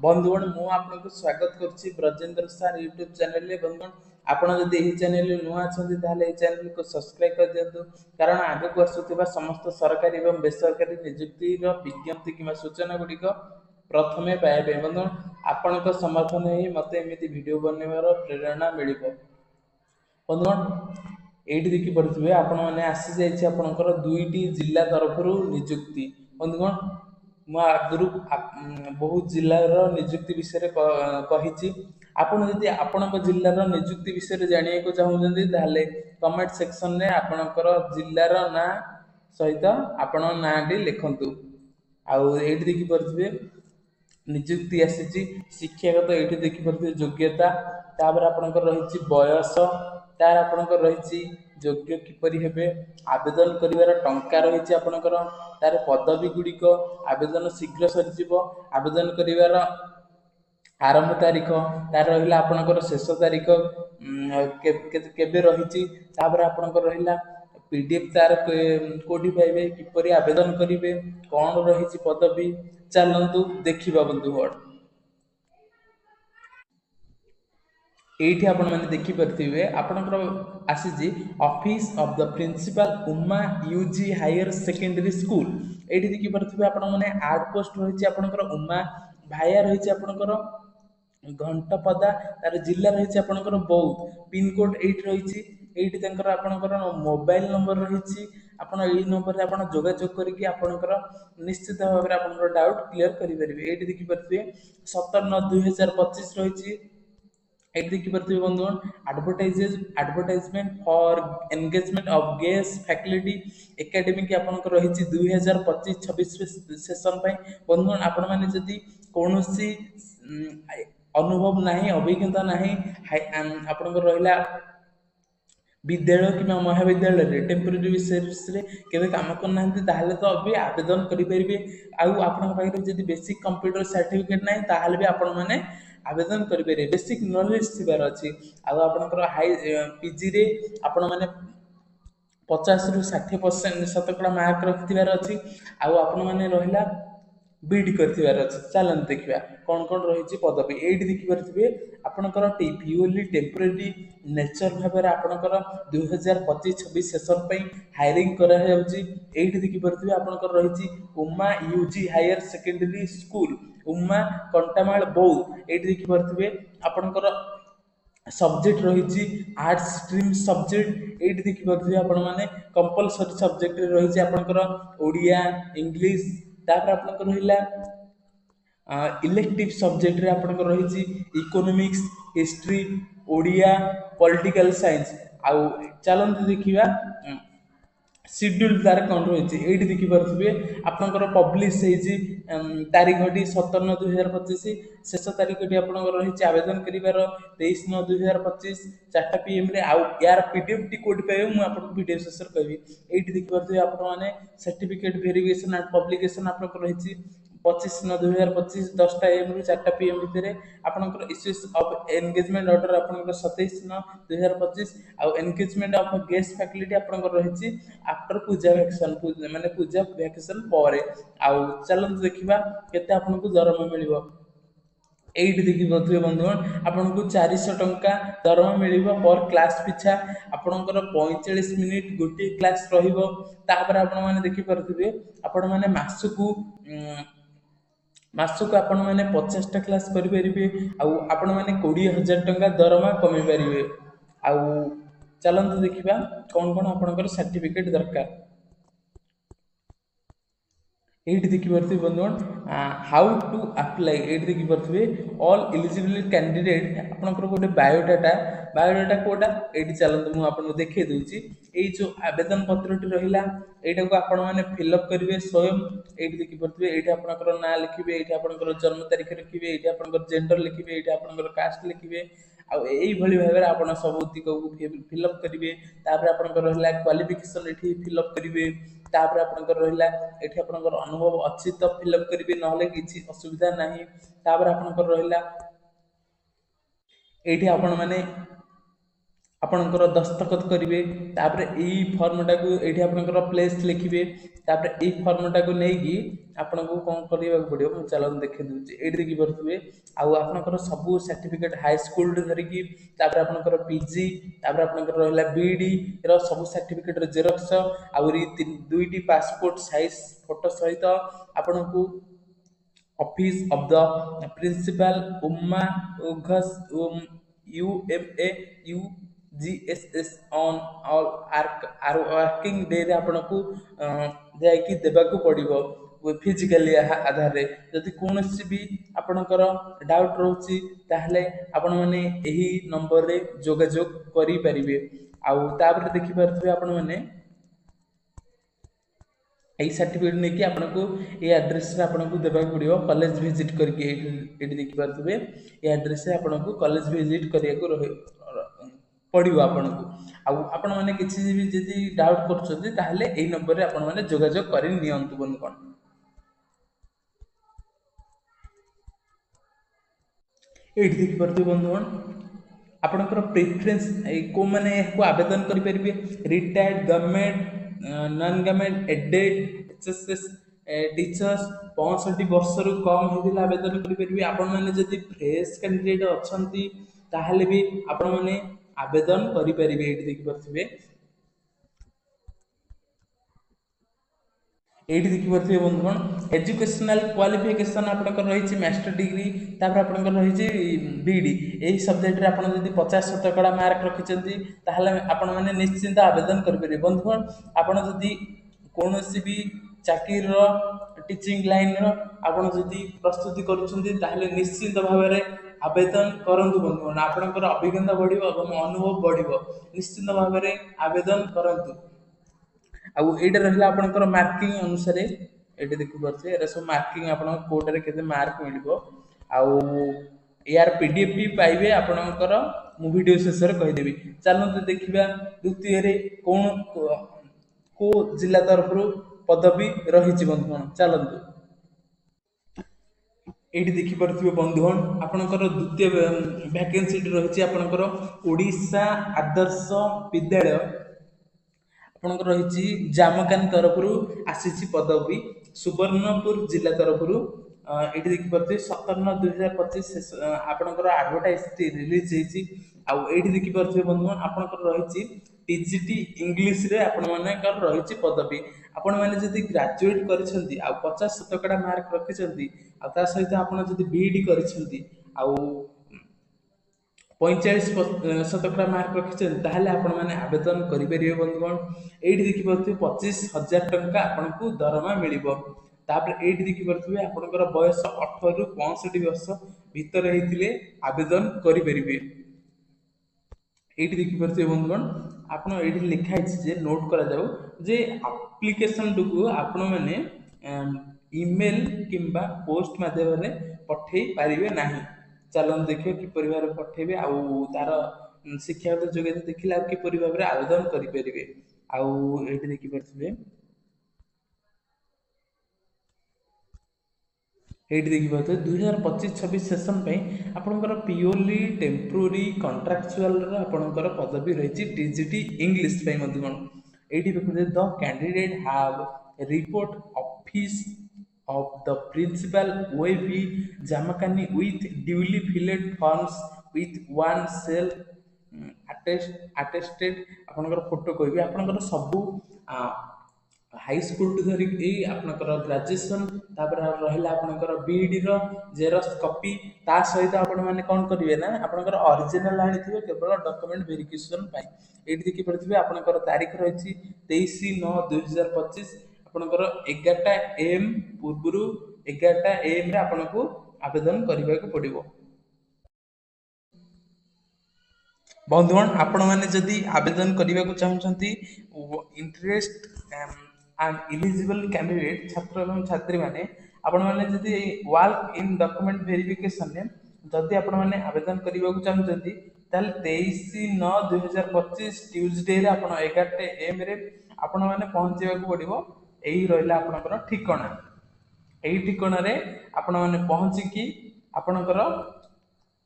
बंधुगण मु आपको स्वागत करुच्ची ब्रजेंद्र सार यूट्यूब चैनल रे। बंधुगण आपण जदि यही चैनल नुआ अच्छा ताले चैनल को सब्सक्राइब कर दिंतु, कारण आगक आसुवा समस्त सरकारी और बेसरकारी नियुक्ति विज्ञप्ति कि सूचना गुड़िक प्रथमे पाइबे। बंधुगण आपण समर्थन ही मत एमती वीडियो बनवार प्रेरणा मिल। बंधुगण ये देखिपे आपण मैंने आसी जाइए आपंकर दुईटी जिला तरफ नियुक्ति। बंधुगण मु आगु बहुत जिलार नियुक्ति विषय कही। आपड़ जदि आपण जिलार नियुक्ति विषय जाना चाहते ताले कमेंट सेक्शन में आपणकर जिलार ना सहित आपण नाटी लिखतु। आउे देखिपे नियुक्ति आसी शिक्षागत ये देखिपे योग्यता तापर आपणकर रही बयस तार आपणकर रही योग्य किपरि हेबे आवेदन करिवार टंका रही आपणकर तार पदवी गुड़िक आवेदन शीघ्र सरीज आवेदन करिवार आरंभ तारीख तार रहा आपणकर शेष तारीख केबे रही तापर आपणकर रहा पीडीएफ तार कोठी पाइबे किपरि आवेदन करिवे कौन रही पदवी चलतु देखा। बंधुगण ये आपण मैंने देखिपे आपंकर आसी office of the principal Uma UG higher secondary school. ये देखिपे आपण मैंने आर्ट पोस्ट रही आपंकर उमा भाया रही आपंकर घंटपदा तार जिला रही आपंकर बौद्ध पिनकोड 8 रही। ये आपंकर मोबाइल नंबर रही आपन यही नंबर आप जोगाजोग करके आपंकर निश्चित भाव में डाउट क्लीयर करेंगे। ये देखिपे 17/9/2025 रही। देखिपे बंधुगण advertisement for engagement of guest faculty academic आपंकर रही 2025-26 सेशन। बंधुगण आपण मैंने जदि कौन अनुभव ना अभिज्ञता ना आपंकर रहा विद्यालय कि महाविद्यालय टेम्पोरारी बेसिस केवे काम करना तो भी आवेदन करेंगे। आदि बेसिक कंप्यूटर सर्टिफिकेट ना ताहले भी आपण मैंने आवेदन करेंगे। बेसिक नॉलेज थिबार अच्छी आपंकर हाई पीजी रे आपण मैंने 50 ରୁ 60% शतकड़ा मार्क रखिबार अच्छी आपण मैंने रहा बीड कर अच्छी। चलते देखा कौन कौन रही पदवी ये देखिपे आपंकर प्योरली टेम्पोरारी नेचर भाव आपंकर 2025-26 सेशन हायरिंग कर देखिपे आपंकर रही Uma UG higher secondary school Uma Kantamal Boudh. ये देखिपे आपंकर सब्जेक्ट रही आर्ट्स स्ट्रीम सब्जेक्ट। ये देखिपे आपण मैंने कंपलसरी सब्जेक्ट रही आपंकर ओडिया इंग्लिश तापर आपंकर रहा इलेक्टिव सब्जेक्ट रे आपंकर रही economics history Odia political science. आउ चलते देखा शेड्यूल तार कौन रही। ये देखिपे आपंकर पब्लिश तारीखटी 17/9/2025 शेष तारीखटी आपंकर रही आवेदन कर 23/9/2025 4 PM यार पीडीएफ टी कोड पाइबे मुझे वीडियो शेष कहि। ये देखिपे आपने सर्टिफिकेट वेरिफिकेशन एंड पब्लिकेशन आपंकर रही 25/9/2025 10 AM ରୁ 4 PM भितर आपंकर इश्यूज ऑफ एंगेजमेंट ऑर्डर आपंकर 27/9/2025 आउ एंगेजमेंट ऑफ गेस्ट फैकल्टी आपंकर रही आफ्टर पूजा वैकेशन माने पूजा वैकेशन पर। आउ चलते देखा केते आपनको दरमा मिलिबो। एट देखिए बंधुगण आपको 400 टंका दरमा मिल पर क्लास पिछा आपंकर 45 मिनिट गोटे क्लास रहा। आपने देखिपे आपण मैंने मासक आपण मैंने 50टा क्लास करेंगे आपण मैंने 20,000 टंका दरमा कमी पारे। आउ चलते देखा कौन कौन आपंकर सर्टिफिकेट दरकार। ये देखिपे बंधुगण हाउ टू अप्लाई ये देखिपे ऑल एलिजिबल कैंडिडेट आपंकर गोटे बायोडाटा कोटा ये चलते मुझे देखे दूसरी ये जो आवेदन पत्र रहा यहाँ को आपण मैंने फिलअप करेंगे स्वयं। ये देखिपे ये आपंकर ना लिखे ये आपंकर जन्म तारीख लिखे ये आपंकर जेंडर लिखे ये आपंकर कास्ट लिखे आई भाव आप सबूक फिलअप करेंगे। आपंकर रहा क्वालिफिकेशन ये फिलअप करेंगे तापर आपंकर रहा ये आपंकर अनुभव अच्छी तो फिलअप करेंगे ना कि असुविधा ना। तापर आपंकर रहा ये आपण मैंने आपंकर दस्तखत करेंगे तापर यही फॉर्मटा को ये आपंकर प्लेस लिखिए तापर ए फर्मटा को नहीं आपको कौन करने पड़ो मुझे चलन देखी दूसरी ये देखिपे आउ सबू सर्टिफिकेट हाई स्कूल धरिकी आपंकर पीजी आपंकर रहा बीडी सब सर्टिफिकेट जेरक्स आउरी दुईटी पासपोर्ट साइज फोटो सहित आपन को office of the principal Uma उघस UMA UGSS on all are working day रे आपन को जाइकी देबाकू पड़िबो फिजिकली आधार रे जदि कोनोसी भी आपनकर डाउट रहउची ताहले आपण माने एही नंबर रे जोगाजोग करि परिबे आउ तापर देखि परथबे आपण माने यही सर्टिफिकेट नहीं कि आपको ये एड्रेस रे आपको देवाक पड़ो कॉलेज विजिट करके ये देखिपे ये एड्रेस रे आपको कॉलेज विजिट करने पड़ो आपण मैंने किसी भी जदि डाउट कर नंबर रे आपण मैंने जोगाजोग कर बंधुगण ये देखिपे बंधुगण आपणकर प्रेफरेंस को मैंने आवेदन करेंगे retired government non government aided HSS teachers 65 वर्ष रु कम होता आवेदन करेंगे आपण मैंने जदि फ्रेश कैंडिडेट अच्छा ताहले भी आपण मैंने आवेदन करेंगे ये देखिपे ये देखिपे बंधुगण एजुकेशनल क्वालिफिकेशन आपंकर रही मास्टर डिग्री तापर आपंकर रही बीडी यही सब्जेक्ट रे आपन जदि 50% मार्क रखिछन्ती ताहले आपण माने निश्चिंत आवेदन करेंगे बंधुगण आपन जदि कोनोसी भी चाकरी रो टीचिंग लाइन रो आपन जदि प्रस्तुति करूछन्ती ताहले निश्चिंत भाव में आवेदन करंतु बंधुगण आपनकर अभिज्ञता बढ़िबो एवं अनुभव बढ़िबो निश्चिंत भाव में आवेदन करंतु आउ एटा रहला आपनकर मार्किंग अनुसार एटा देखि परछे एरा सब मार्किंग आपन कोड रे केते मार्क मिलबो आउ यार पीडीएफ भी पाइबे आपनकर मु वीडियो शेष रे कहि देबी चलंतु देखिबा द्वितीय रे कोन को जिला तरफ रु पदवी रही बंधुगण चलंतु एटी देखि परथिबे बंधुगण आपनकर द्वितीय वैकेंसी रही आपनकर ओडिशा आदर्श विद्यालय आपनकर रही जामकानी तरफ आसी पदवी सुवर्णपुर जिला तरफ ये देखिपे 17/9/2025 आपनकर एडवर्टाइज रिलीज होती आउ देखिपे बंधुगण आपनकर रही टीजीटी इंग्लिश रे आपण मानकर रही पदवी आपण मैंने जदि ग्रेजुएट करिसेंती आ 50% मार्क रखिसेंती आ ता सहित आपण जदि बीडी करिसेंती आ 45% मार्क रखिछन ताहले आपण माने आवेदन करि परिबे बंधुगण एठी देखि परथि 25,000 टंका आपनकु दरमा मिलिबो तापर एठी देखि परथि आपनकर बयस 18 रु 65 वर्ष भीतर हेतिले आवेदन करि परिबे एठी देखि परथि बंधुगण आपण एठी लिखा अछि जे नोट करा जाऊ जे एप्लीकेशन को आपण माने ईमेल किंबा पोस्ट माध्यम रे पठै परिबे नाही चलन देखिए किपरि भाव पठेबे आउ तार शिक्षागत योग्यता देखिले आ किपरि भाव आवेदन करि परिबे आउ एठी देखि परथिबे एठी देखि परथिबे 2025-26 सेशन पे आपनकर प्योरली टेम्पोररी कॉन्ट्रैक्चुअल रो आपनकर पदवी रहिछि टीजीटी इंग्लिश पे बंधुगण एठी देखिबे the candidate have report office of the principal OAV Jamakani with duly filled forms with one cell attested आपनकर फोटो कहबी आपनकर सबु हाई स्कूल धरिक आपनकर ग्रेजुएशन तापर रहला आपनकर बीडी रो जेरॉक्स कॉपी ता सहित आपण माने कोन करिवे ना आपनकर ओरिजिनल आनिथिबे केवल डॉक्यूमेंट वेरिफिकेशन पाई एठी देखि परथिबे आपनकर तारीख रहिछि 23/9/2025 आपनकर 11टा एम पूर्वरु 11टा एम रे आपनको आवेदन करबा को पड़िबो बंधुगण आपण माने जदि आवेदन करबा को चाहछंती इंटरेस्ट एंड एलिजिबल कैंडिडेट छात्र एवं छात्री माने आपण माने जदि वर्क इन डॉक्यूमेंट वेरिफिकेशन ने जदि आपण माने आवेदन करबा को चाहछंती ताल 23/9/2025 ट्यूसडे रे आपण 11टा एम रे आपण माने पहुंचेबा को पड़िबो एही रहला आपनकर ठिकाना एही ठिकाना रे आपण माने पहुंची की आपनकर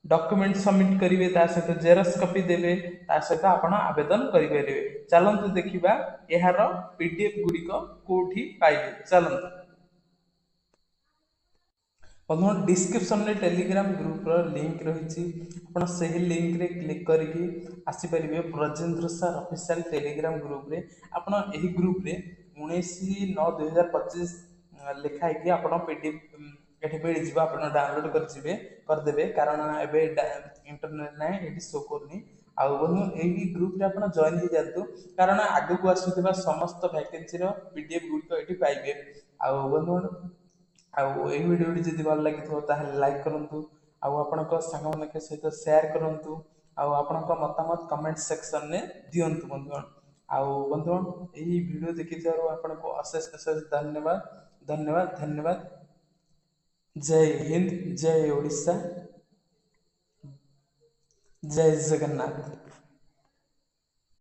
डॉक्यूमेंट सबमिट करेंगे ता सहित जेरक्स कॉपी देवे ता सहित आपण आवेदन करेंगे। चलतु देखा यार पीडीएफ गुड़िक कौटी पाइबे। चलतु बंधुगण डिस्क्रिप्शन में टेलीग्राम ग्रुप लिंक रही आप सही लिंक रे क्लिक करके आसीपारे Brajendra sir official Telegram group रे आपण एही ग्रुप रे 19/9/2025 लिखाई आप पीडीएफ ये मिल जाए आप डाउनलोड करदेवे कारण एबे इंटरनेट ना ये शो करनी आउ बंधु यही ग्रुप रे आप जॉइन हो जातु कारण आगे को आसुवा समस्त वैकेंसी पीडीएफ गुड़िक ये पाइबे। आउ बंधुगण आउ ये वीडियो जब भल लगी लाइक करूँ आउ आपण सहित शेयर करूँ आउ आपण मतामत कमेंट सेक्शन में दिंतु बंधुगण। आउ बंधुगण यही वीडियो देखी आपको अशेष अशेष धन्यवाद धन्यवाद धन्यवाद। जय हिंद जय ओडिशा जय जगन्नाथ।